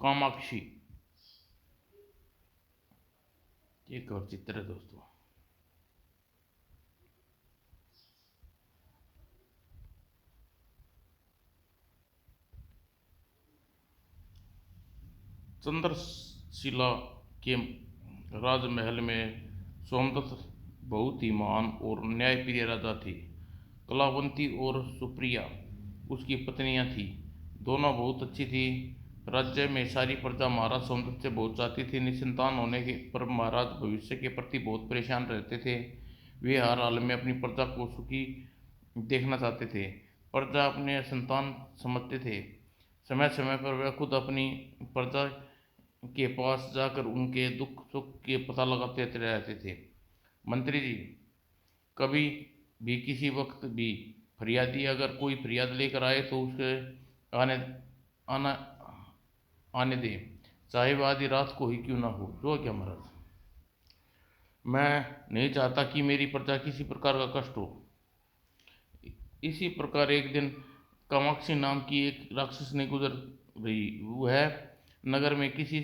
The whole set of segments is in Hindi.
कामाक्षी। एक और चित्र है दोस्तों। चंद्रशिला के राजमहल में सोमदत्त बहुत ही महान और न्यायप्रिय राजा थे। कलावंती और सुप्रिया उसकी पत्नियां थी। दोनों बहुत अच्छी थी। राज्य में सारी प्रजा महाराज सोमदत्त से बहुत चाहती थी। निसंतान होने के पर महाराज भविष्य के प्रति बहुत परेशान रहते थे। वे हर हाल में अपनी प्रजा को सुखी देखना चाहते थे। प्रजा अपने संतान समझते थे। समय समय पर वह खुद अपनी प्रजा के पास जाकर उनके दुख सुख के पता लगाते रहते थे। मंत्री जी, कभी भी किसी वक्त भी फरियादी अगर कोई फरियाद लेकर आए तो उसके आने आना आने दें, चाहे वह आधी रात को ही क्यों ना हो। जो क्या महाराज, मैं नहीं चाहता कि मेरी प्रजा किसी प्रकार का कष्ट हो। इसी प्रकार एक दिन कामाक्षी नाम की एक राक्षस ने गुजर रही। वह नगर में किसी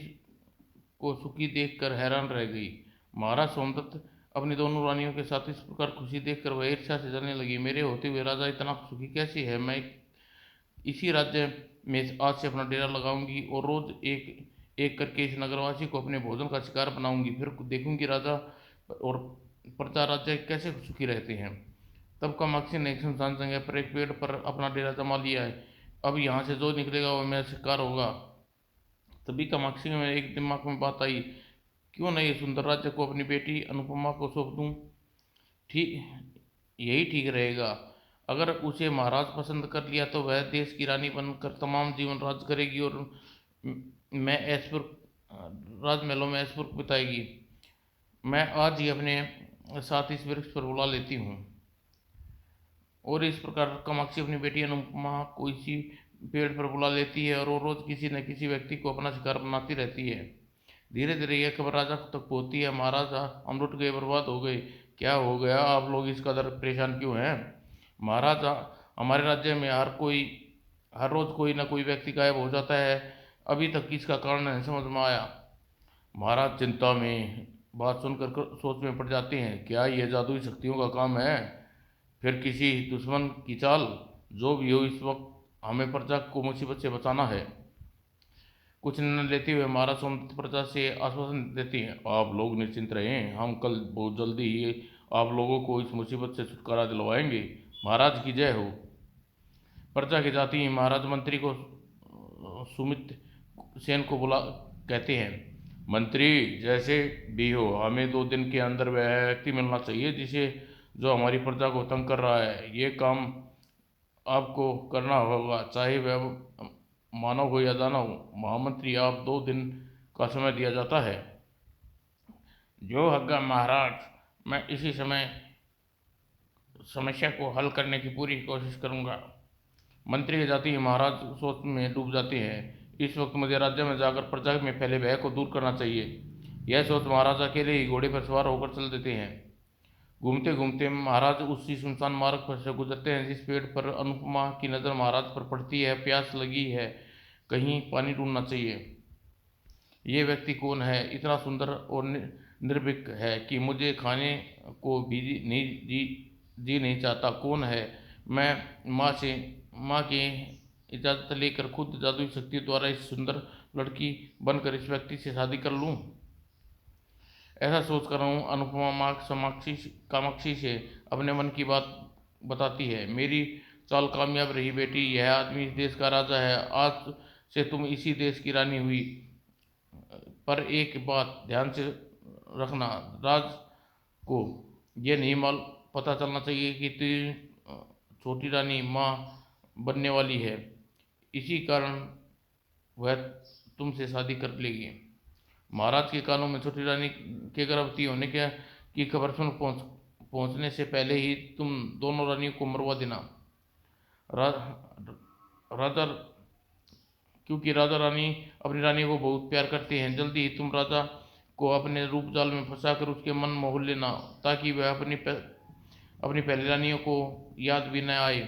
को सुखी देखकर हैरान रह गई। महाराज सोमदत्त अपनी दोनों रानियों के साथ इस प्रकार खुशी देखकर वह ईर्ष्या से जलने लगी। मेरे होते हुए राजा इतना सुखी कैसे है। मैं इसी राज्य में आज से अपना डेरा लगाऊंगी और रोज एक एक करके इस नगरवासी को अपने भोजन का शिकार बनाऊंगी। फिर देखूंगी राजा और प्रजा राज्य कैसे सुखी रहते हैं। तब कामाक्षी ने एक सुनसान जगह पर एक पेड़ पर अपना डेरा जमा लिया है। अब यहाँ से जो निकलेगा वह मेरा शिकार होगा। तभी कामाक्षी में एक दिमाग में बात आई, क्यों नहीं सुंदर राज्य को अपनी बेटी अनुपमा को सौंप दूं। ठीक, यही ठीक रहेगा। अगर उसे महाराज पसंद कर लिया तो वह देश की रानी बनकर तमाम जीवन राज करेगी और मैं ऐशपुर राजमहलों में ऐशपुर बिताएगी। मैं आज ही अपने साथ इस वृक्ष पर बुला लेती हूँ। और इस प्रकार कामाक्षी अपनी बेटी अनुपमा को इसी पेड़ पर बुला लेती है और वो रोज किसी न किसी व्यक्ति को अपना शिकार बनाती रहती है। धीरे धीरे यह खबर राजा तक पहुंचती है। महाराज, हम लुट गए, बर्बाद हो गए। क्या हो गया, आप लोग इस कदर परेशान क्यों हैं। महाराज, हमारे राज्य में हर रोज कोई ना कोई व्यक्ति गायब हो जाता है। अभी तक इसका कारण नहीं समझ में आया। महाराज चिंता में बात सुनकर सोच में पड़ जाते हैं। क्या यह जादुई शक्तियों का काम है, फिर किसी दुश्मन की चाल। जो भी हो, इस वक्त हमें प्रजा को मुसीबत से बचाना है। कुछ निर्णय लेते हुए महाराज सोमदत्त प्रजा से आश्वासन देते हैं, आप लोग निश्चिंत रहें, हम कल बहुत जल्दी ही आप लोगों को इस मुसीबत से छुटकारा दिलवाएंगे। महाराज की जय हो। प्रजा के जाती ही महाराज मंत्री को सुमित सेन को बुला कहते हैं, मंत्री, जैसे भी हो हमें 2 दिन के अंदर वह व्यक्ति मिलना चाहिए जिसे जो हमारी प्रजा को तंग कर रहा है। ये काम आपको करना होगा, चाहे वह मानव हो या दानव। महामंत्री, आप 2 दिन का समय दिया जाता है। जो हग्गा महाराज, मैं इसी समय समस्या को हल करने की पूरी कोशिश करूंगा। मंत्री के जाते ही महाराज सोच में डूब जाते हैं। इस वक्त मुझे राज्य में जाकर प्रजा में फैले भय को दूर करना चाहिए। यह सोच महाराज अकेले ही घोड़े पर सवार होकर चल देते हैं। घूमते घूमते महाराज उसी सुनसान मार्ग पर से गुजरते हैं जिस पेड़ पर अनुपमा की नज़र महाराज पर पड़ती है। प्यास लगी है, कहीं पानी ढूंढना चाहिए। ये व्यक्ति कौन है, इतना सुंदर और निर्भीक है कि मुझे खाने को भी जी नहीं चाहता। कौन है। मैं माँ की इजाज़त लेकर खुद जादुई शक्ति द्वारा इस सुंदर लड़की बनकर इस व्यक्ति से शादी कर लूँ। ऐसा सोच कर हूँ अनुपमा माँ कामाक्षी से अपने मन की बात बताती है। मेरी चाल कामयाब रही बेटी, यह आदमी इस देश का राजा है, आज से तुम इसी देश की रानी हुई। पर एक बात ध्यान से रखना, राज को यह नहीं पता चलना चाहिए कि तू छोटी रानी माँ बनने वाली है। इसी कारण वह तुमसे शादी कर लेगी। महाराज के कानों में छोटी रानी के गर्भवती होने की खबर सुन पहुंचने से पहले ही तुम दोनों रानियों को मरवा देना। राजा क्योंकि राजा रानी अपनी रानी को बहुत प्यार करते हैं। जल्दी ही तुम राजा को अपने रूप जाल में फंसाकर उसके मन मोह लेना ताकि वह अपनी पहली रानियों को याद भी न आए।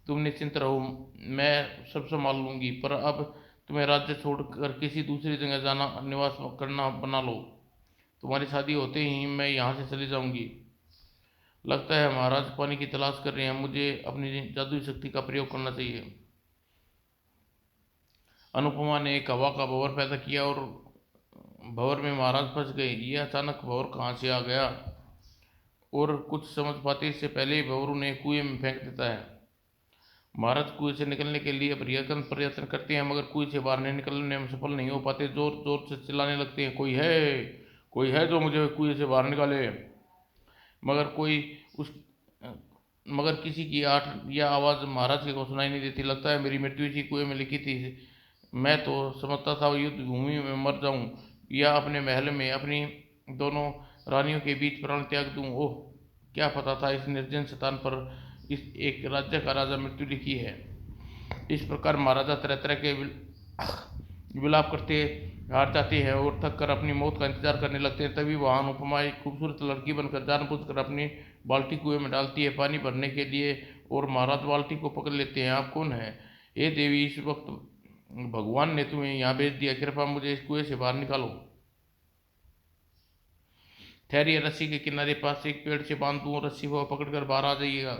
तुम निश्चिंत रहो, मैं सब संभाल लूँगी। पर अब तुम्हें राज्य छोड़कर किसी दूसरी जगह जाना निवास करना बना लो। तुम्हारी शादी होते ही मैं यहाँ से चली जाऊंगी। लगता है महाराज पानी की तलाश कर रहे हैं, मुझे अपनी जादुई शक्ति का प्रयोग करना चाहिए। अनुपमा ने एक हवा का भंवर पैदा किया और भंवर में महाराज फंस गए। ये अचानक भंवर कहाँ से आ गया और कुछ समझ पाते इससे पहले ही भंवर उन्हें कुएं में फेंक देता है। महाराज कुएं से निकलने के लिए प्रयत्न करते हैं, मगर कुएं से बाहर नहीं निकलने में सफल नहीं हो पाते। जोर जोर से चिल्लाने लगते हैं, कोई है जो मुझे कुएं से बाहर निकाले। मगर कोई उस मगर किसी की आठ या आवाज़ महाराज के को सुनाई नहीं देती। लगता है मेरी मृत्यु इसी कुएं में लिखी थी। मैं तो समझता था युद्ध भूमि में मर जाऊं या अपने महल में अपनी दोनों रानियों के बीच प्राण त्याग दूं। ओह, क्या पता था इस निर्जन स्थान पर इस एक राज्य का राजा मृत्यु लिखी है। इस प्रकार महाराजा तरह तरह के विलाप करते हार जाते हैं और थक कर अपनी मौत का इंतजार करने लगते हैं। तभी वहाँ अनुपमा एक खूबसूरत लड़की बनकर जानबूझकर अपनी बाल्टी कुएं में डालती है पानी भरने के लिए, और महाराज बाल्टी को पकड़ लेते हैं। आप कौन है? हे देवी, इस वक्त भगवान ने तुम्हें यहाँ भेज दिया, कृपया मुझे इस कुएं से बाहर निकालो। ठहरिए, रस्सी के किनारे पास एक पेड़ से बांध दूं, रस्सी को पकड़कर बाहर आ जाइएगा।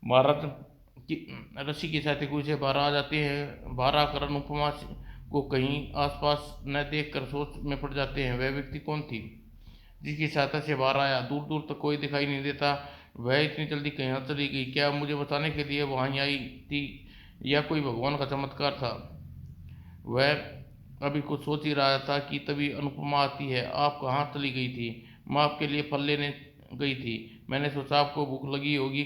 महाराज की रस्सी की सहायता कुएं से बाहर आ जाते हैं। बाहर आकर अनुपमा को कहीं आसपास न देखकर सोच में पड़ जाते हैं। वह व्यक्ति कौन थी जिसकी सहायता से बाहर आया? दूर दूर तक कोई दिखाई नहीं देता। वह इतनी जल्दी कहाँ चली गई? क्या मुझे बताने के लिए वहाँ आई थी या कोई भगवान का चमत्कार था? वह अभी कुछ सोच ही रहा था कि तभी अनुपमा आती है। आप कहाँ चली गई थी? मैं आपके लिए फल लेने गई थी। मैंने सोचा आपको भूख लगी होगी।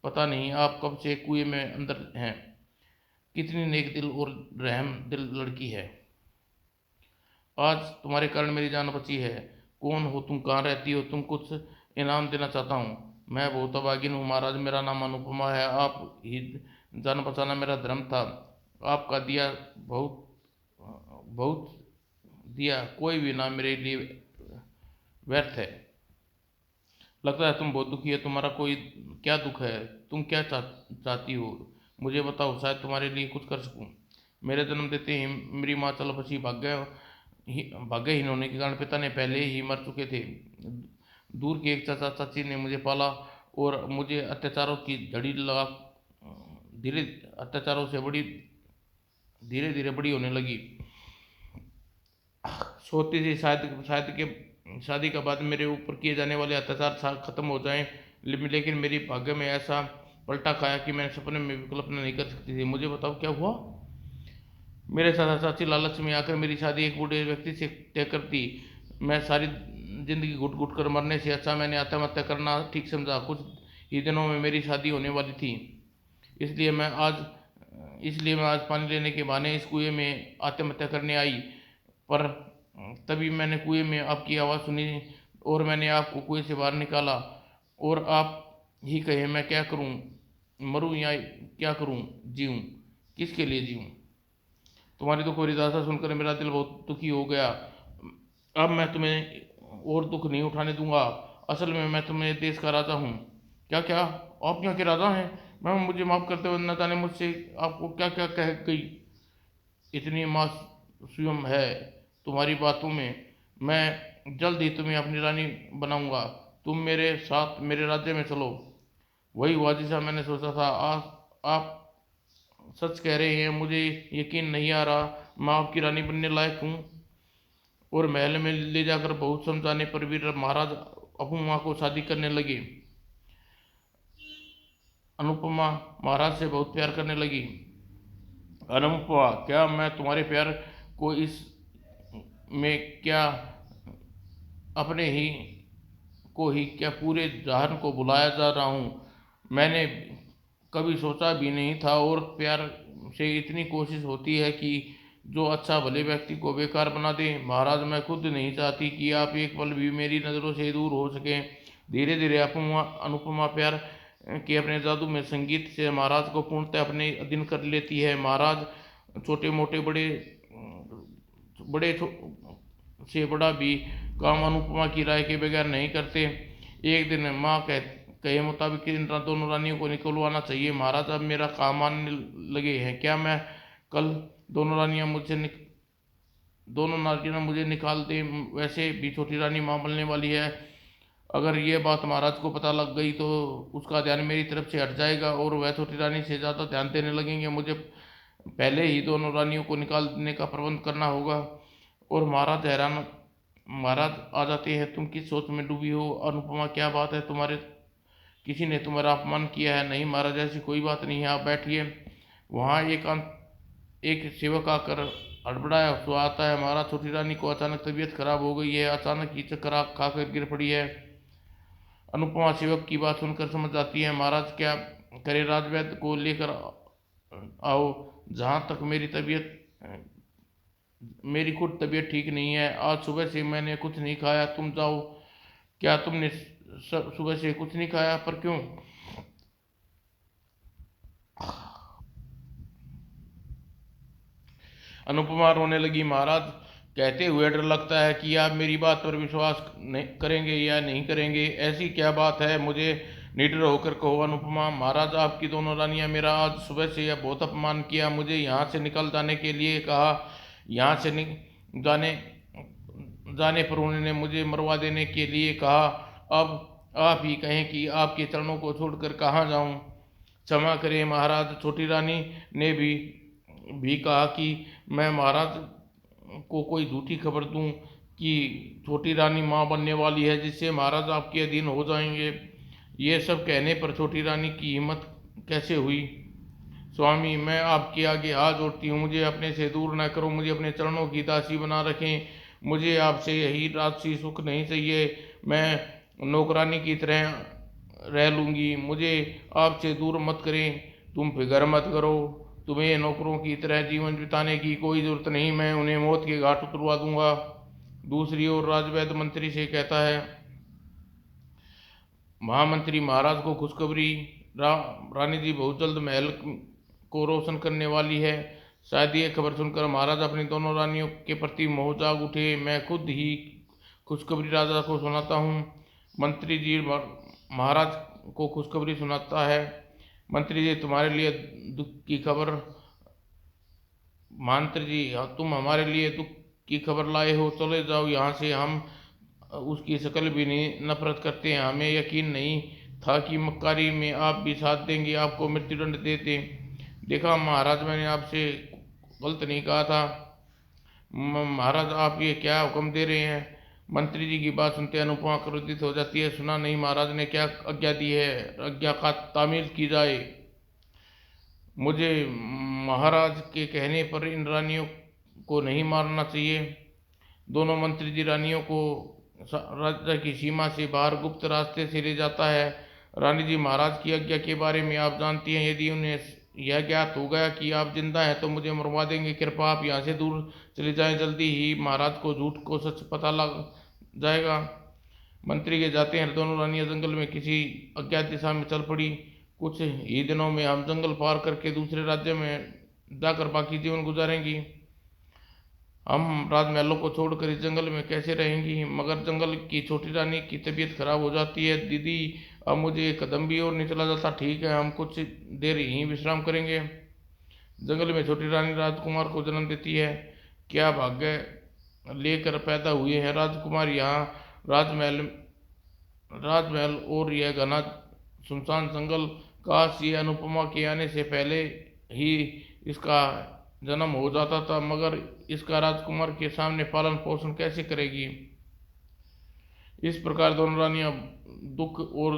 पता नहीं आप कब से कुएं में अंदर हैं। कितनी नेक दिल और रहम दिल लड़की है। आज तुम्हारे कारण मेरी जान बची है। कौन हो तुम? कहाँ रहती हो तुम? कुछ इनाम देना चाहता हूँ। मैं बहुत अभागिन हूँ महाराज, मेरा नाम अनुपमा है। आप ही जान बचाना मेरा धर्म था। आपका दिया बहुत बहुत दिया कोई भी ना मेरे लिए व्यर्थ है। लगता है तुम बहुत दुखी है। तुम्हारा कोई क्या दुख है? तुम क्या चाहती हो? मुझे बताओ, शायद तुम्हारे लिए कुछ कर सकूं। मेरे जन्म देते ही मेरी माँ चल बसी। भाग्यहीन होने के कारण पिता ने पहले ही मर चुके थे। दूर के एक चाचा चाची ने मुझे पाला और मुझे अत्याचारों की झड़ी लगा धीरे अत्याचारों से बड़ी धीरे धीरे बड़ी होने लगी। सोचती थी शायद शायद के शादी के बाद मेरे ऊपर किए जाने वाले अत्याचार खत्म हो जाएं, लेकिन मेरी भाग्य में ऐसा पलटा खाया कि मैं सपने में भी कल्पना नहीं कर सकती थी। मुझे बताओ क्या हुआ? मेरे चाचा चाची लालच में आकर मेरी शादी एक बूढ़े व्यक्ति से तय कर दी। मैं सारी जिंदगी घुट घुट कर मरने से अच्छा मैंने आत्महत्या करना ठीक समझा। कुछ ही दिनों में मेरी शादी होने वाली थी, इसलिए मैं आज पानी लेने के बहाने इस कुएं में आत्महत्या करने आई। पर तभी मैंने कुएं में आपकी आवाज़ सुनी और मैंने आपको कुएं से बाहर निकाला। और आप ही कहे मैं क्या करूं? मरूं या क्या करूं? जीऊं? किसके लिए जीऊं? तुम्हारी दुख और निराशा सुनकर मेरा दिल बहुत दुखी हो गया। अब मैं तुम्हें और दुख नहीं उठाने दूंगा। असल में मैं तुम्हें देश का राजा हूँ। क्या क्या? आप यहाँ के राजा हैं? मैम मुझे माफ़ करते हुए, न जाने मुझसे आपको क्या क्या कह गई। इतनी मासूम है तुम्हारी बातों में। मैं जल्द ही तुम्हें अपनी रानी बनाऊंगा। तुम मेरे साथ मेरे राज्य में चलो। वही हुआ जैसा मैंने सोचा था। आप सच कह रहे हैं, मुझे यकीन नहीं आ रहा। मैं आपकी रानी बनने लायक हूँ। और महल में ले जाकर बहुत समझाने पर भी महाराज अनुपमा को शादी करने लगे। अनुपमा महाराज से बहुत प्यार करने लगी। अनुपमा, क्या मैं तुम्हारे प्यार को इस में क्या अपने ही क्या पूरे जहान को बुलाया जा रहा हूँ? मैंने कभी सोचा भी नहीं था। और प्यार से इतनी कोशिश होती है कि जो अच्छा भले व्यक्ति को बेकार बना दे। महाराज, मैं खुद नहीं चाहती कि आप एक पल भी मेरी नज़रों से दूर हो सकें। धीरे धीरे अनुपमा प्यार के अपने जादू में संगीत से महाराज को पूर्णतः अपने अधीन कर लेती है। महाराज छोटे मोटे बड़े से बड़ा भी काम अनुपमा की राय के बगैर नहीं करते। एक दिन माँ कहे मुताबिक इन दोनों रानियों को निकलवाना चाहिए। महाराज अब मेरा काम मानने लगे हैं। क्या मैं कल दोनों नारियां मुझे निकाल दे। वैसे भी छोटी रानी माँ बनने वाली है। अगर ये बात महाराज को पता लग गई तो उसका ध्यान मेरी तरफ से हट जाएगा और वह छोटी रानी से ज़्यादा ध्यान देने लगेंगे। मुझे पहले ही दोनों रानियों को निकालने का प्रबंध करना होगा। और महाराज आ जाते हैं। तुम किस सोच में डूबी हो अनुपमा? क्या बात है? किसी ने तुम्हारा अपमान किया है? नहीं महाराज, ऐसी कोई बात नहीं है, आप बैठिए। वहाँ एक सेवक आकर हड़बड़ाया हुआ आता है। महाराज, छोटी रानी को अचानक तबीयत खराब हो गई है, अचानक ही चक्कर खाकर गिर पड़ी है। अनुपमा सेवक की बात सुनकर समझ जाती है। महाराज क्या करे, राजवैद्य को लेकर आओ। जहाँ तक मेरी खुद तबीयत ठीक नहीं है। आज सुबह से मैंने कुछ नहीं खाया, तुम जाओ। क्या तुमने सुबह से कुछ नहीं खाया? पर क्यों? अनुपमा रोने लगी। महाराज कहते हुए डर लगता है कि आप मेरी बात पर विश्वास नहीं करेंगे या नहीं करेंगे। ऐसी क्या बात है, मुझे निडर होकर कहो अनुपमा। महाराज, आपकी दोनों रानियां मेरा आज सुबह से यह बहुत अपमान किया, मुझे यहाँ से निकल जाने के लिए कहा। यहाँ से जाने जाने पर उन्होंने मुझे मरवा देने के लिए कहा। अब आप ही कहें कि आपके चरणों को छोड़कर कहाँ जाऊँ? क्षमा करें महाराज। छोटी रानी ने भी कहा कि मैं महाराज को कोई झूठी खबर दूं कि छोटी रानी माँ बनने वाली है, जिससे महाराज आपके अधीन हो जाएंगे। ये सब कहने पर छोटी रानी की हिम्मत कैसे हुई? स्वामी, मैं आपके आगे हाथ जोड़ती हूँ, मुझे अपने से दूर न करो, मुझे अपने चरणों की दासी बना रखें। मुझे आपसे यही राजसी सुख नहीं चाहिए, मैं नौकरानी की तरह रह लूँगी, मुझे आपसे दूर मत करें। तुम फिक्र मत करो, तुम्हें नौकरों की तरह जीवन बिताने की कोई ज़रूरत नहीं, मैं उन्हें मौत के घाट उतरवा दूंगा। दूसरी ओर राजवैद्य मंत्री से कहता है। महामंत्री महाराज को खुशखबरी, रानी जी बहुत जल्द महल को रोशन करने वाली है। शायद ये खबर सुनकर महाराज अपनी दोनों रानियों के प्रति मोह जाग उठे। मैं खुद ही खुशखबरी राजा को सुनाता हूँ। मंत्री जी महाराज को खुशखबरी सुनाता है। मंत्री जी, तुम्हारे लिए दुख की खबर। मंत्री जी, तुम हमारे लिए दुख की खबर लाए हो, चले जाओ यहाँ से। हम उसकी शकल भी नहीं नफरत करते हैं। हमें यकीन नहीं था कि मक्कारी में आप भी साथ देंगे, आपको मृत्युदंड देते। देखा महाराज, मैंने आपसे गलत नहीं कहा था। महाराज, आप ये क्या हुक्म दे रहे हैं? मंत्री जी की बात सुनते अनुपमा क्रोधित हो जाती है। सुना नहीं महाराज ने क्या आज्ञा दी है? आज्ञा का तामील की जाए। मुझे महाराज के कहने पर इन रानियों को नहीं मारना चाहिए। दोनों मंत्री जी रानियों को राज्य की सीमा से बाहर गुप्त रास्ते से ले जाता है। रानी जी, महाराज की आज्ञा के बारे में आप जानती हैं। यदि उन्हें यह ज्ञात हो गया कि आप जिंदा हैं तो मुझे मरवा देंगे। कृपया आप यहाँ से दूर चले जाएं, जल्दी ही महाराज को झूठ को सच पता लग जाएगा। मंत्री के जाते हैं। दोनों रानियां जंगल में किसी अज्ञात दिशा में चल पड़ी। कुछ ही दिनों में हम जंगल पार करके दूसरे राज्य में जाकर बाकी जीवन गुजारेंगी। हम राजमहलों को छोड़कर इस जंगल में कैसे रहेंगी? मगर जंगल की छोटी रानी की तबीयत खराब हो जाती है। दीदी, अब मुझे एक कदम भी और नहीं चला जाता। ठीक है, हम कुछ देर यहीं विश्राम करेंगे। जंगल में छोटी रानी राजकुमार को जन्म देती है। क्या भाग्य लेकर पैदा हुए हैं राजकुमार। यहाँ राजमहल राजमहल और यह घना सुनसान जंगल, काश ये अनुपमा के आने से पहले ही इसका जन्म हो जाता था। मगर इसका राजकुमार के सामने पालन पोषण कैसे करेगी? इस प्रकार दोनों रानियां दुख और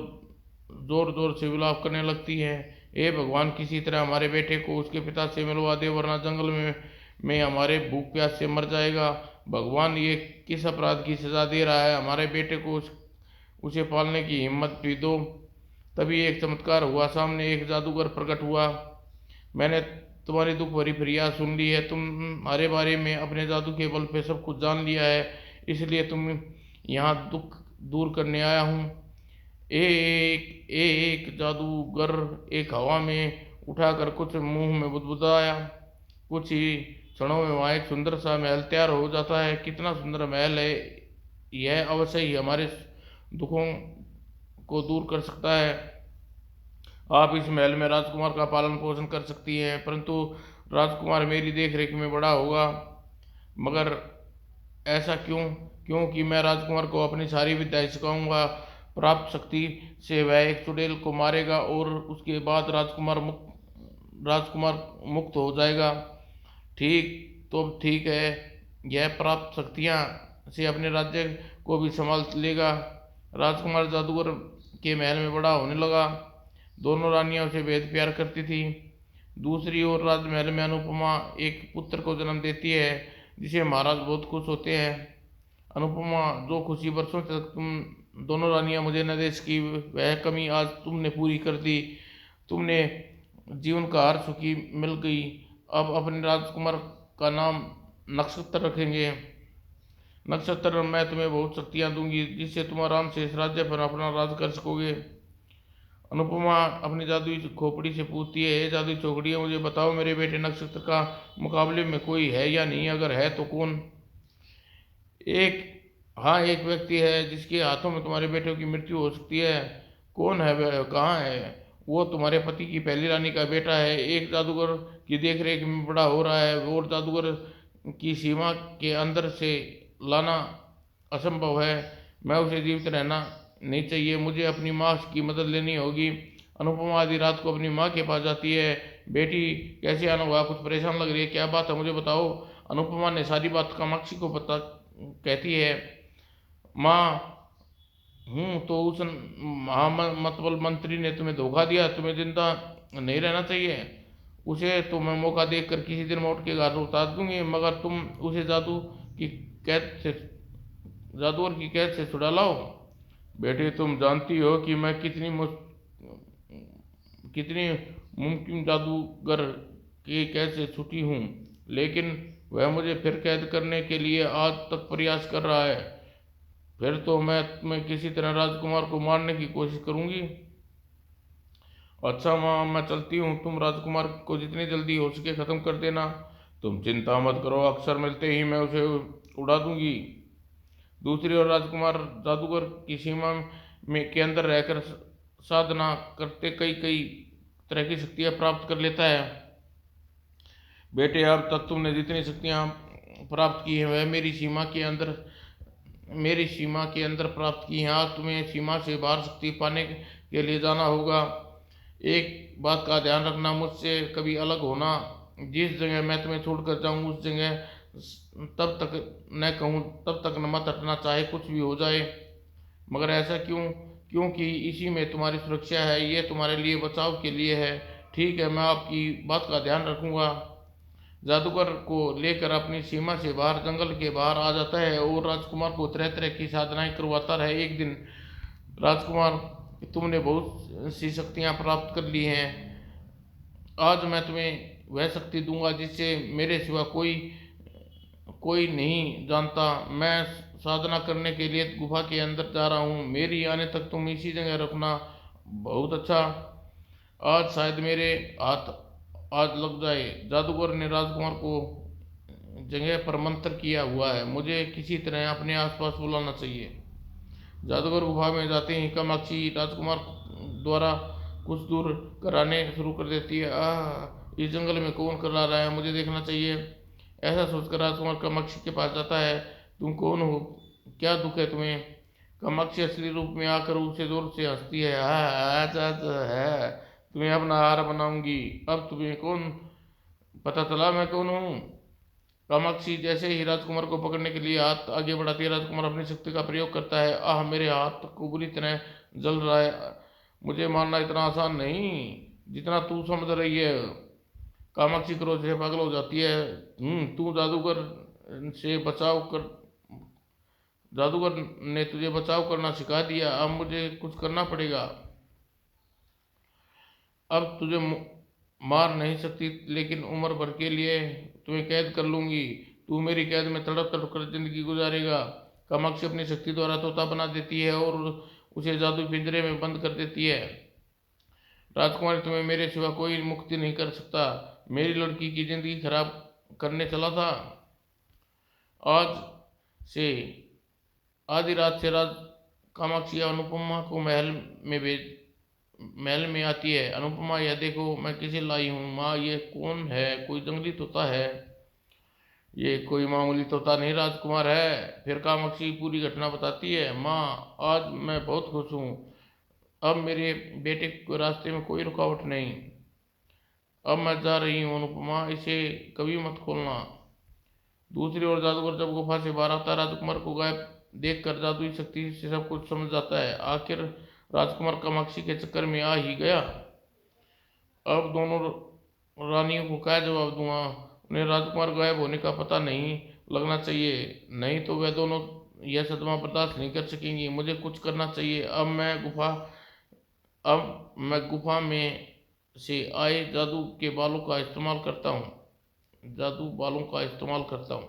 जोर जोर से विलाप करने लगती हैं। हे भगवान, किसी तरह हमारे बेटे को उसके पिता से मिलवा दे, वरना जंगल में हमारे भूख प्यास से मर जाएगा। भगवान, ये किस अपराध की सजा दे रहा है? हमारे बेटे को उसे पालने की हिम्मत भी दो। तभी एक चमत्कार हुआ। सामने एक जादूगर प्रकट हुआ। मैंने तुम्हारी दुख भरी फरियाद सुन ली है। तुम्हारे बारे में अपने जादू के बल पे सब कुछ जान लिया है, इसलिए तुम यहाँ दुख दूर करने आया हूँ। एक जादूगर एक हवा में उठाकर कुछ मुंह में बुदबुदाया। कुछ ही क्षणों में वहाँ एक सुंदर सा महल तैयार हो जाता है। कितना सुंदर महल है! यह अवश्य ही हमारे दुखों को दूर कर सकता है। आप इस महल में राजकुमार का पालन पोषण कर सकती हैं, परंतु राजकुमार मेरी देख रेख में बड़ा होगा। मगर ऐसा क्यों? क्योंकि मैं राजकुमार को अपनी सारी विद्याएं सिखाऊंगा। प्राप्त शक्ति से वह एक चुड़ैल को मारेगा और उसके बाद राजकुमार मुक्त हो जाएगा। ठीक, तो ठीक है। यह प्राप्त शक्तियाँ से अपने राज्य को भी संभाल लेगा। राजकुमार जादूगर के महल में बड़ा होने लगा। दोनों रानियां उसे बेहद प्यार करती थी। दूसरी ओर राजमहल में अनुपमा एक पुत्र को जन्म देती है, जिसे महाराज बहुत खुश होते हैं। अनुपमा, जो खुशी बरसों तक तुम दोनों रानियां मुझे न दे सकी, वह कमी आज तुमने पूरी कर दी। तुमने जीवन का हर सुखी मिल गई। अब अपने राजकुमार का नाम नक्षत्र रखेंगे। नक्षत्र, मैं तुम्हें बहुत शक्तियां दूंगी, जिससे तुम आराम से इस राज्य पर अपना राज कर सकोगे। अनुपमा अपनी जादुई खोपड़ी से पूछती है, हे जादुई चौकड़िया, मुझे बताओ, मेरे बेटे नक्षत्र का मुकाबले में कोई है या नहीं? अगर है तो कौन? एक हाँ, एक व्यक्ति है जिसके हाथों में तुम्हारे बेटे की मृत्यु हो सकती है। कौन है वह? कहाँ है वो? तुम्हारे पति की पहली रानी का बेटा है। एक जादूगर की देख रेख में बड़ा हो रहा है और जादूगर की सीमा के अंदर से लाना असंभव है। मैं उसे जीवित रहना नहीं चाहिए। मुझे अपनी माँ की मदद लेनी होगी। अनुपमा आधी रात को अपनी माँ के पास जाती है। बेटी, कैसे आना हुआ? कुछ परेशान लग रही है, क्या बात है, मुझे बताओ। अनुपमा ने सारी बात कामाक्षी को पता कहती है। माँ हूँ तो उस मतबल मंत्री ने तुम्हें धोखा दिया। तुम्हें जिंदा नहीं रहना चाहिए। उसे तो मैं मौका देखकर किसी दिन मैं उठ के घर उतार दूंगी, मगर तुम उसे की कैद से जादूगर की कैद से छुड़ा लाओ। बेटे, तुम जानती हो कि मैं कितनी मुमकिन जादूगर की कैद से छुटी हूँ, लेकिन वह मुझे फिर कैद करने के लिए आज तक प्रयास कर रहा है। फिर तो मैं किसी तरह राजकुमार को मारने की कोशिश करूंगी। अच्छा माँ, मैं चलती हूँ। तुम राजकुमार को जितनी जल्दी हो सके ख़त्म कर देना। तुम चिंता मत करो, अक्सर मिलते ही मैं उसे उड़ा दूंगी। दूसरी ओर राजकुमार जादूगर की सीमा में के अंदर रहकर साधना करते कई कई तरह की शक्तियाँ प्राप्त कर लेता है। बेटे, अब तक तुमने जितनी शक्तियाँ प्राप्त की हैं वह मेरी सीमा के अंदर प्राप्त की हैं। आज तुम्हें सीमा से बाहर शक्ति पाने के लिए जाना होगा। एक बात का ध्यान रखना, मुझसे कभी अलग होना। जिस जगह मैं तुम्हें छोड़कर जाऊं उस जगह तब तक न मत हटना, चाहे कुछ भी हो जाए। मगर ऐसा क्यों? क्योंकि इसी में तुम्हारी सुरक्षा है। ये तुम्हारे लिए बचाव के लिए है। ठीक है, मैं आपकी बात का ध्यान रखूंगा। जादूगर को लेकर अपनी सीमा से बाहर जंगल के बाहर आ जाता है और राजकुमार को तरह तरह की साधनाएं करवाता रहे। एक दिन, राजकुमार, तुमने बहुत सी शक्तियां प्राप्त कर ली हैं। आज मैं तुम्हें वह शक्ति दूंगा जिससे मेरे सिवा कोई कोई नहीं जानता। मैं साधना करने के लिए गुफा के अंदर जा रहा हूँ। मेरी आने तक तुम इसी जगह रखना। बहुत अच्छा। आज शायद मेरे हाथ आज लग जाए। जादूगर ने राजकुमार को जगह पर मंत्र किया हुआ है। मुझे किसी तरह अपने आसपास बुलाना चाहिए। जादूगर गुफा में जाते ही कामाक्षी राजकुमार द्वारा कुछ दूर कराने शुरू कर देती है। इस जंगल में कौन कर रहा है, मुझे देखना चाहिए। ऐसा सोचकर राजकुमार कामाक्षी के पास जाता है। तुम कौन हो? क्या दुख है तुम्हें? कामाक्षी असली रूप में आकर उसे जोर से हंसती है। है, तुम्हें अपना हार बनाऊंगी। अब तुम्हें कौन पता चला मैं कौन हूँ? कामाक्षी जैसे ही राजकुमार को पकड़ने के लिए हाथ आगे बढ़ाती है, राजकुमार अपनी शक्ति का प्रयोग करता है। मेरे हाथ को बुरी तरह जल रहा है। मुझे मारना इतना आसान नहीं जितना तू समझ रही है। कामाक्षी क्रोध से पागल हो जाती है। तू से बचाव कर जादूगर ने तुझे बचाव करना सिखा दिया, अब मुझे कुछ करना पड़ेगा। अब तुझे मार नहीं सकती, लेकिन उम्र भर के लिए तुम्हें कैद कर लूंगी। तू मेरी कैद में तड़प तड़प कर जिंदगी गुजारेगा। कामाक्षी अपनी शक्ति द्वारा तोता बना देती है और उसे जादू पिंजरे में बंद कर देती है। राजकुमारी, तुम्हें मेरे सिवा कोई मुक्ति नहीं कर सकता। मेरी लड़की की जिंदगी खराब करने चला था। आज से आधी रात से राज कामाक्षी अनुपमा को महल में भेज महल में आती है। अनुपमा, यह देखो मैं किसे लाई हूँ। माँ, ये कौन है? कोई जंगली तोता है? ये कोई मामूली तोता नहीं, राजकुमार है। फिर कामाक्षी पूरी घटना बताती है। माँ, आज मैं बहुत खुश हूँ। अब मेरे बेटे को रास्ते में कोई रुकावट नहीं। अब मैं जा रही हूँ अनुपमा, इसे कभी मत खोलना। दूसरी ओर जादूगर जब गुफा से बाहर आता है, राजकुमार को गायब देखकर जादुई शक्ति से सब कुछ समझ जाता है। आखिर राजकुमार कामाक्षी के चक्कर में आ ही गया। अब दोनों रानियों को क्या जवाब दूंगा? उन्हें राजकुमार गायब होने का पता नहीं लगना चाहिए, नहीं तो वे दोनों यह सदमा बर्दाश्त नहीं कर सकेंगी। मुझे कुछ करना चाहिए। अब मैं गुफा में से आए जादू के बालों का इस्तेमाल करता हूँ। जादू बालों का इस्तेमाल करता हूँ।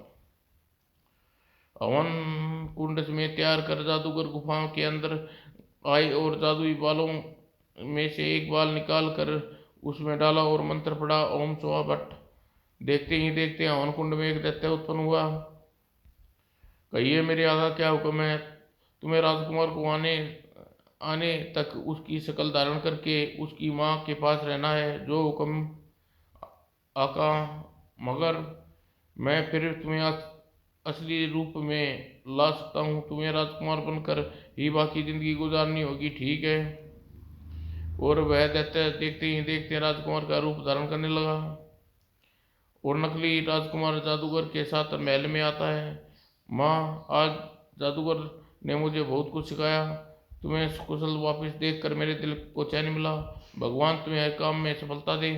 हवन कुंड में तैयार कर जादूगर गुफा के अंदर आए और जादुई बालों में से एक बाल निकाल कर उसमें डाला और मंत्र पढ़ा, ओम स्वा भट्ट। देखते ही देखते हवन कुंड में एक दैत्य उत्पन्न हुआ। कहिए मेरे आगा, क्या हुक्म है? तुम्हें राजकुमार को आने आने तक उसकी शक्ल धारण करके उसकी माँ के पास रहना है। जो हुक्म आका। मगर मैं फिर तुम्हें असली रूप में ला सकता हूँ। तुम्हें राजकुमार बनकर ही बाकी जिंदगी गुजारनी होगी, ठीक है? और वह दैत्य देखते ही देखते राजकुमार का रूप धारण करने लगा और नकली राजकुमार जादूगर के साथ महल में आता है। माँ, आज जादूगर ने मुझे बहुत कुछ सिखाया। तुम्हें कुशल वापस देखकर मेरे दिल को चैन मिला। भगवान तुम्हें हर काम में सफलता दे।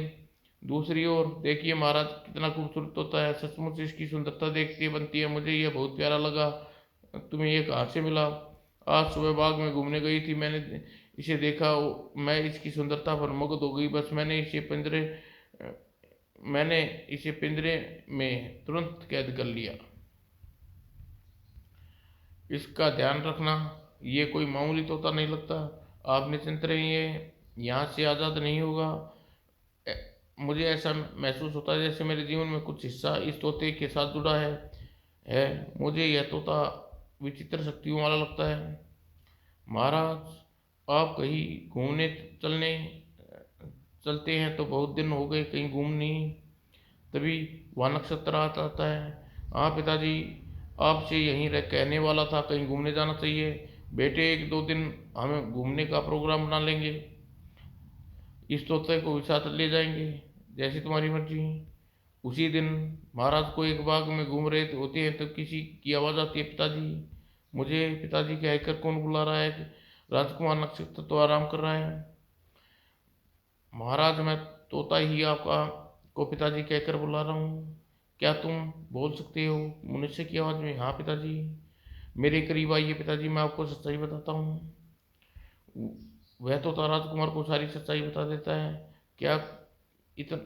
दूसरी ओर देखिए महाराज, कितना खूबसूरत होता है। सचमुच इसकी सुंदरता देखती बनती है। मुझे यह बहुत प्यारा लगा। तुम्हें ये कहाँ से मिला? आज सुबह बाग में घूमने गई थी, मैंने इसे देखा। मैं इसकी सुंदरता पर मुग्ध हो गई। बस मैंने इसे पिंजरे में तुरंत कैद कर लिया। इसका ध्यान रखना, ये कोई मामूली तोता नहीं लगता। आप निश्चिंत रहिए, यहाँ से आज़ाद नहीं होगा। मुझे ऐसा महसूस होता है जैसे मेरे जीवन में कुछ हिस्सा इस तोते के साथ जुड़ा है। मुझे यह तोता विचित्र शक्तियों वाला लगता है। महाराज, आप कहीं घूमने चलने चलते हैं तो बहुत दिन हो गए कहीं घूमने। तभी वह नक्षत्र आता है। हाँ पिताजी, आपसे यहीं रह कहने वाला था, कहीं घूमने जाना चाहिए। बेटे, एक दो दिन हमें घूमने का प्रोग्राम बना लेंगे। इस तोते को भी साथ ले जाएंगे, जैसी तुम्हारी मर्जी। उसी दिन महाराज को एक बाग में घूम रहे होते हैं तो किसी की आवाज़ आती है, पिताजी। मुझे पिताजी कहकर कौन बुला रहा है? राजकुमार नक्षत्र तो आराम कर रहा है। महाराज, मैं तोता ही आपका को पिताजी कहकर बुला रहा हूँ। क्या तुम बोल सकते हो मनुष्य की आवाज़ में? हाँ पिताजी। मेरे करीब आइए पिताजी, मैं आपको सच्चाई बताता हूँ। वह तोता राजकुमार को सारी सच्चाई बता देता है। क्या इतन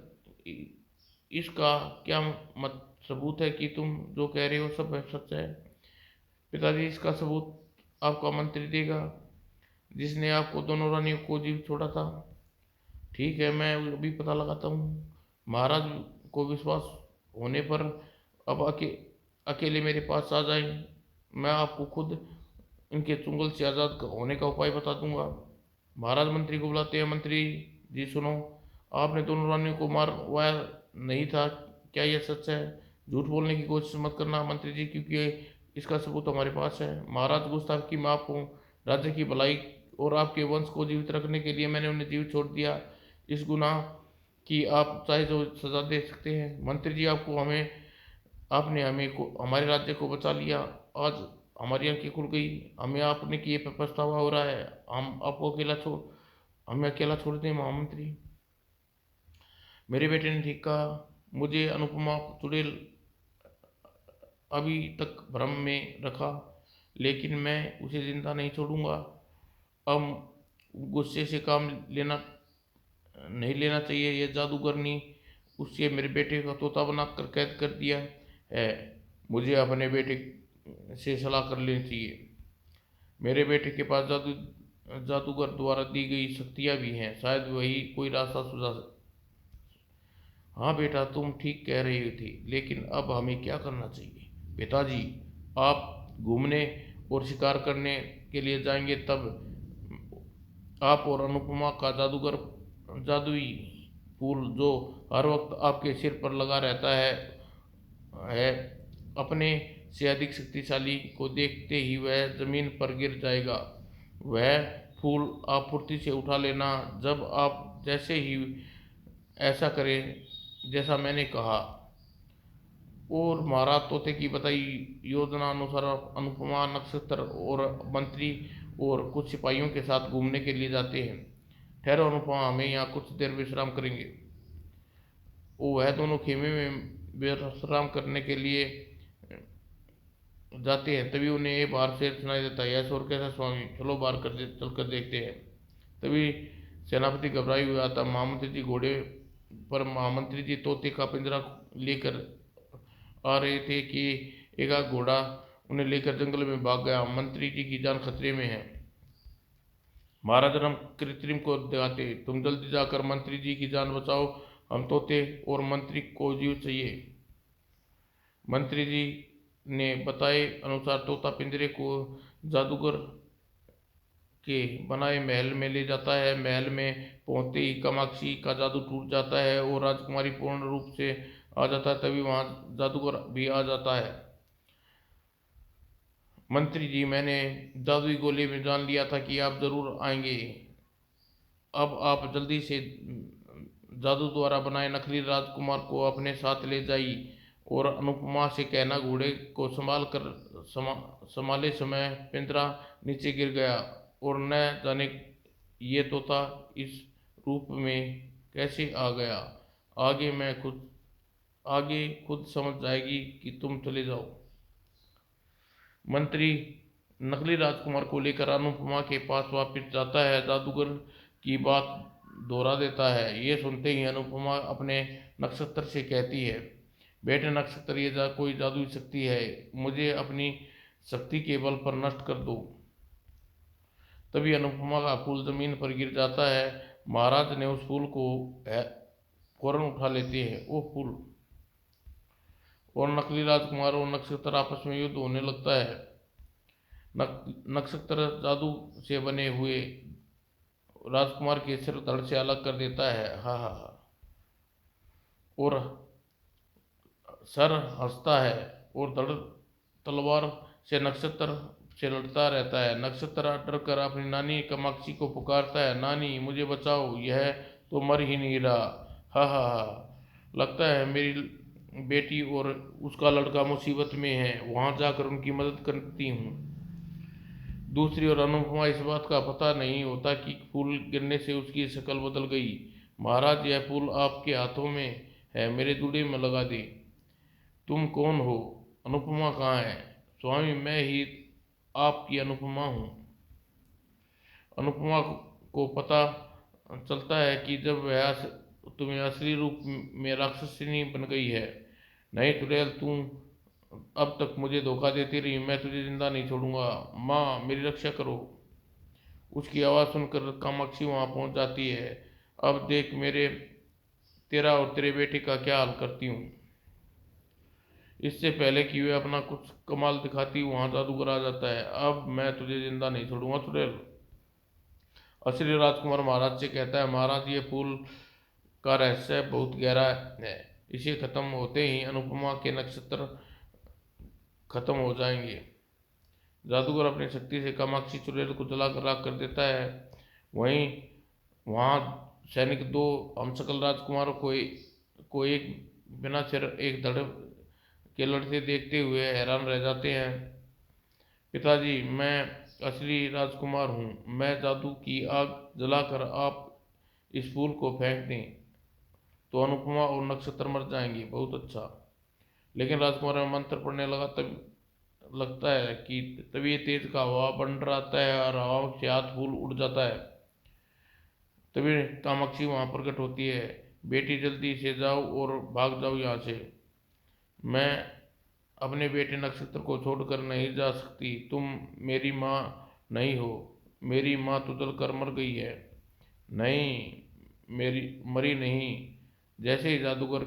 इसका क्या मत सबूत है कि तुम जो कह रहे हो सब सच है? पिताजी, इसका सबूत आपका मंत्री देगा, जिसने आपको दोनों रानियों को जीव छोड़ा था। ठीक है, मैं अभी पता लगाता हूँ। महाराज को विश्वास होने पर अब अकेले मेरे पास आ जाए। मैं आपको खुद इनके चुंगल से आज़ाद होने का उपाय बता दूंगा। महाराज मंत्री को बुलाते हैं। मंत्री जी सुनो, आपने दोनों रानियों को मारवाया नहीं था, क्या यह सच है? झूठ बोलने की कोशिश मत करना मंत्री जी, क्योंकि इसका सबूत हमारे पास है। महाराज गुस्ताखी माफ हूँ। राज्य की भलाई और आपके वंश को जीवित रखने के लिए मैंने उन्हें जीवित छोड़ दिया। इस गुनाह की आप चाहे जो सजा दे सकते हैं। मंत्री जी, आपने हमें को हमारे राज्य को बचा लिया। आज हमारी आंखें खुल गई। हमें आपने किए पर पछतावा हो रहा है। हम आपको हमें अकेला छोड़ दें महामंत्री। मेरे बेटे ने ठीक कहा। मुझे अनुपमा चुड़ैल अभी तक भ्रम में रखा, लेकिन मैं उसे जिंदा नहीं छोड़ूंगा। अब गुस्से से काम लेना नहीं लेना चाहिए। यह जादूगर ने उससे मेरे बेटे का तोता बनाकर कैद कर दिया है। मुझे अपने बेटे से सलाह कर लेनी चाहिए। मेरे बेटे के पास जादूगर द्वारा दी गई शक्तियाँ भी हैं, शायद वही कोई रास्ता सुझा। हाँ बेटा, तुम ठीक कह रही थी, लेकिन अब हमें क्या करना चाहिए? पिताजी, आप घूमने और शिकार करने के लिए जाएंगे, तब आप और अनुपमा का जादुई फूल जो हर वक्त आपके सिर पर लगा रहता है अपने से अधिक शक्तिशाली को देखते ही वह जमीन पर गिर जाएगा। वह फूल आप फुर्ती से उठा लेना जब आप जैसे ही ऐसा करें जैसा मैंने कहा। और महाराज तोते की बताई योजना अनुसार अनुपमा नक्षत्र और मंत्री और कुछ सिपाहियों के साथ घूमने के लिए जाते हैं। ठहरो अनुपमा, हमें यहाँ कुछ देर विश्राम करेंगे। वह दोनों खेमे में विश्राम करने के लिए जाते हैं। तभी उन्हें एक बाहर से सुनाई देता है, यह शोर कैसा स्वामी, चलो बाहर चल कर देखते हैं। तभी सेनापति घबराए हुए आता। महामंत्री जी घोड़े पर महामंत्री जी तोते का पिंजरा लेकर आ रहे थे कि एक आध घोड़ा उन्हें लेकर जंगल में भाग गया। मंत्री जी की जान खतरे में है। महाराज राम कृत्रिम को दिखाते, तुम जल्दी जाकर मंत्री जी की जान बचाओ, हम तोते और मंत्री को जीव चाहिए। मंत्री जी ने बताए अनुसार तोता पिंजरे को जादूगर के बनाए महल में ले जाता है। महल में पहुंचते ही कामाक्षी का जादू टूट जाता है और राजकुमारी पूर्ण रूप से आ जाता है। तभी वहां जादूगर भी आ जाता है। मंत्री जी, मैंने जादुई गोले में जान लिया था कि आप जरूर आएंगे। अब आप जल्दी से जादू द्वारा बनाए नकली राजकुमार को अपने साथ ले जाइए और अनुपमा से कहना घोड़े को संभाले समय पिंजरा नीचे गिर गया और न जाने ये तोता इस रूप में कैसे आ गया। आगे मैं खुद आगे खुद समझ जाएगी कि तुम चले जाओ। मंत्री नकली राजकुमार को लेकर अनुपमा के पास वापस जाता है। जादूगर की बात दोहरा देता है। ये सुनते ही अनुपमा अपने नक्षत्र से कहती है, बेटे नक्षत्र, ये कोई जादुई शक्ति है, मुझे अपनी शक्ति के बल पर नष्ट कर दो। तभी अनुपमा का फूल जमीन पर गिर जाता है। महाराज ने उस फूल को फौरन उठा लेते हैं। वो फूल और नकली राजकुमार और नक्षत्र आपस में युद्ध होने लगता है। नक्षत्र जादू से बने हुए राजकुमार के सिर धड़ से अलग कर देता है। हा हा हा। और सर हंसता है और धड़ तलवार से नक्षत्र से लड़ता रहता है। नक्षत्र डर कर अपनी नानी कामाक्षी को पुकारता है, नानी मुझे बचाओ, यह तो मर ही नहीं रहा। हा हा हा। लगता है मेरी बेटी और उसका लड़का मुसीबत में है, वहां जाकर उनकी मदद करती हूँ। दूसरी ओर अनुपमा इस बात का पता नहीं होता कि फूल गिरने से उसकी शक्ल बदल गई। महाराज, यह फूल आपके हाथों में है, मेरे जूड़े में लगा दे। तुम कौन हो? अनुपमा कहाँ है? स्वामी, मैं ही आपकी अनुपमा हूँ। अनुपमा को पता चलता है कि जब वह तुम्हें असली रूप में राक्षसिनी बन गई है। नहीं चुड़ैल, तू अब तक मुझे धोखा देती रही, मैं तुझे जिंदा नहीं छोड़ूंगा। माँ, मेरी रक्षा करो। उसकी आवाज़ सुनकर कामाक्षी वहां पहुंच जाती है। अब देख तेरा और तेरे बेटे का क्या हाल करती हूँ। इससे पहले कि वे अपना कुछ कमाल दिखाती वहां जादूगर आ जाता है। अब मैं तुझे जिंदा नहीं छोड़ूंगा चुड़ैल। असली राजकुमार महाराज से कहता है, महाराज, ये फूल का रहस्य बहुत गहरा है। इसे खत्म होते ही अनुपमा के नक्षत्र खत्म हो जाएंगे। जादूगर अपनी शक्ति से कामाक्षी चुड़ैल को जलाकर राख कर देता है। वहीं वहां सैनिक दो हमशक्ल राजकुमारों को एक बिना सिर एक धड़ के लड़ते देखते हुए हैरान रह जाते हैं। पिताजी, मैं असली राजकुमार हूँ, मैं जादू की आग जलाकर आप इस फूल को फेंक दें तो अनुपमा और नक्षत्र मर जाएंगे। बहुत अच्छा। लेकिन राजकुमार में मंत्र पड़ने लगा, तब लगता है कि तभी ये तेज का हवा बन रहता है और हवा से हाथ फूल उड़ जाता है। तभी कामाक्षी वहां प्रकट होती है। बेटी, जल्दी से जाओ और भाग जाओ यहाँ से। मैं अपने बेटे नक्षत्र को छोड़कर नहीं जा सकती। तुम मेरी माँ नहीं हो, मेरी माँ तो जल कर मर गई है। नहीं, मेरी मरी नहीं। जैसे ही जादूगर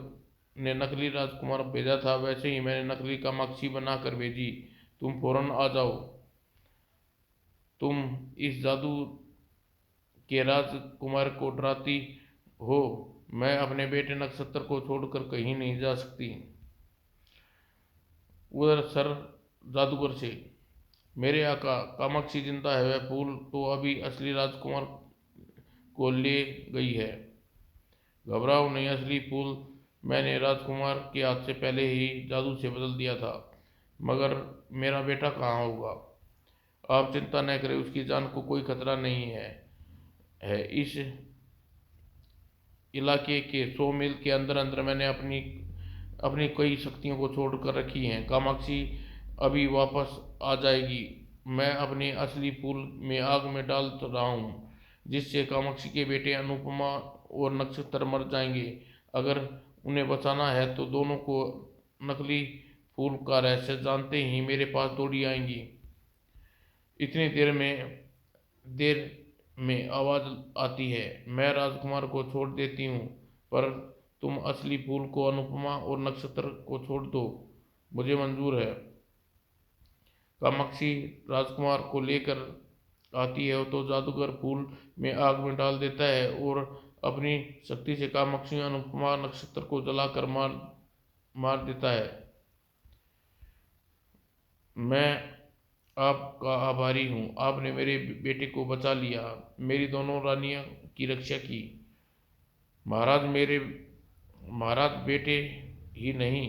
ने नकली राजकुमार भेजा था, वैसे ही मैंने नकली कामाक्षी बनाकर भेजी। तुम फौरन आ जाओ। तुम इस जादू कि राजकुमार को डराती हो। मैं अपने बेटे नक्षत्र को छोड़कर कहीं नहीं जा सकती। उधर सर जादूगर से, मेरे आका, कामाक्षी जिंदा है, वह फूल तो अभी असली राजकुमार को ले गई है। घबराओ नहीं, असली फूल मैंने राजकुमार के हाथ से पहले ही जादू से बदल दिया था। मगर मेरा बेटा कहाँ होगा? आप चिंता न करें, उसकी जान को कोई खतरा नहीं है। इस इलाके के 100 मील के अंदर अंदर मैंने अपनी अपनी कई शक्तियों को छोड़ कर रखी हैं। कामाक्षी अभी वापस आ जाएगी। मैं अपने असली फूल में आग में डाल रहा हूँ, जिससे कामाक्षी के बेटे अनुपमा और नक्षत्र मर जाएंगे। अगर उन्हें बचाना है तो दोनों को नकली फूल का रहस्य जानते ही मेरे पास दौड़ी आएंगी। इतनी देर में आवाज आती है, मैं राजकुमार को छोड़ देती हूँ, पर तुम असली फूल को, अनुपमा और नक्षत्र को छोड़ दो। मुझे मंजूर है। कामाक्षी राजकुमार को लेकर आती है तो जादूगर फूल में आग में डाल देता है और अपनी शक्ति से कामाक्षी, अनुपमा, नक्षत्र को जलाकर मार मार देता है। मैं आपका आभारी हूँ, आपने मेरे बेटे को बचा लिया, मेरी दोनों रानियों की रक्षा की। महाराज, मेरे महाराज, बेटे ही नहीं,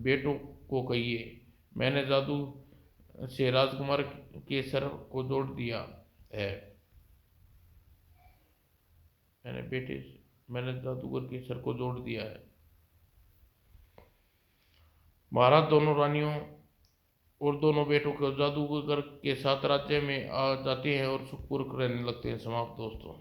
बेटों को कहिए। मैंने जादू से राजकुमार के सर को जोड़ दिया है। मैंने जादूगर के सर को जोड़ दिया है। महाराज दोनों रानियों और दोनों बेटों को जादूगर के साथ राज्य में आ जाते हैं और सुखपूर्वक रहने लगते हैं। समाप्त दोस्तों।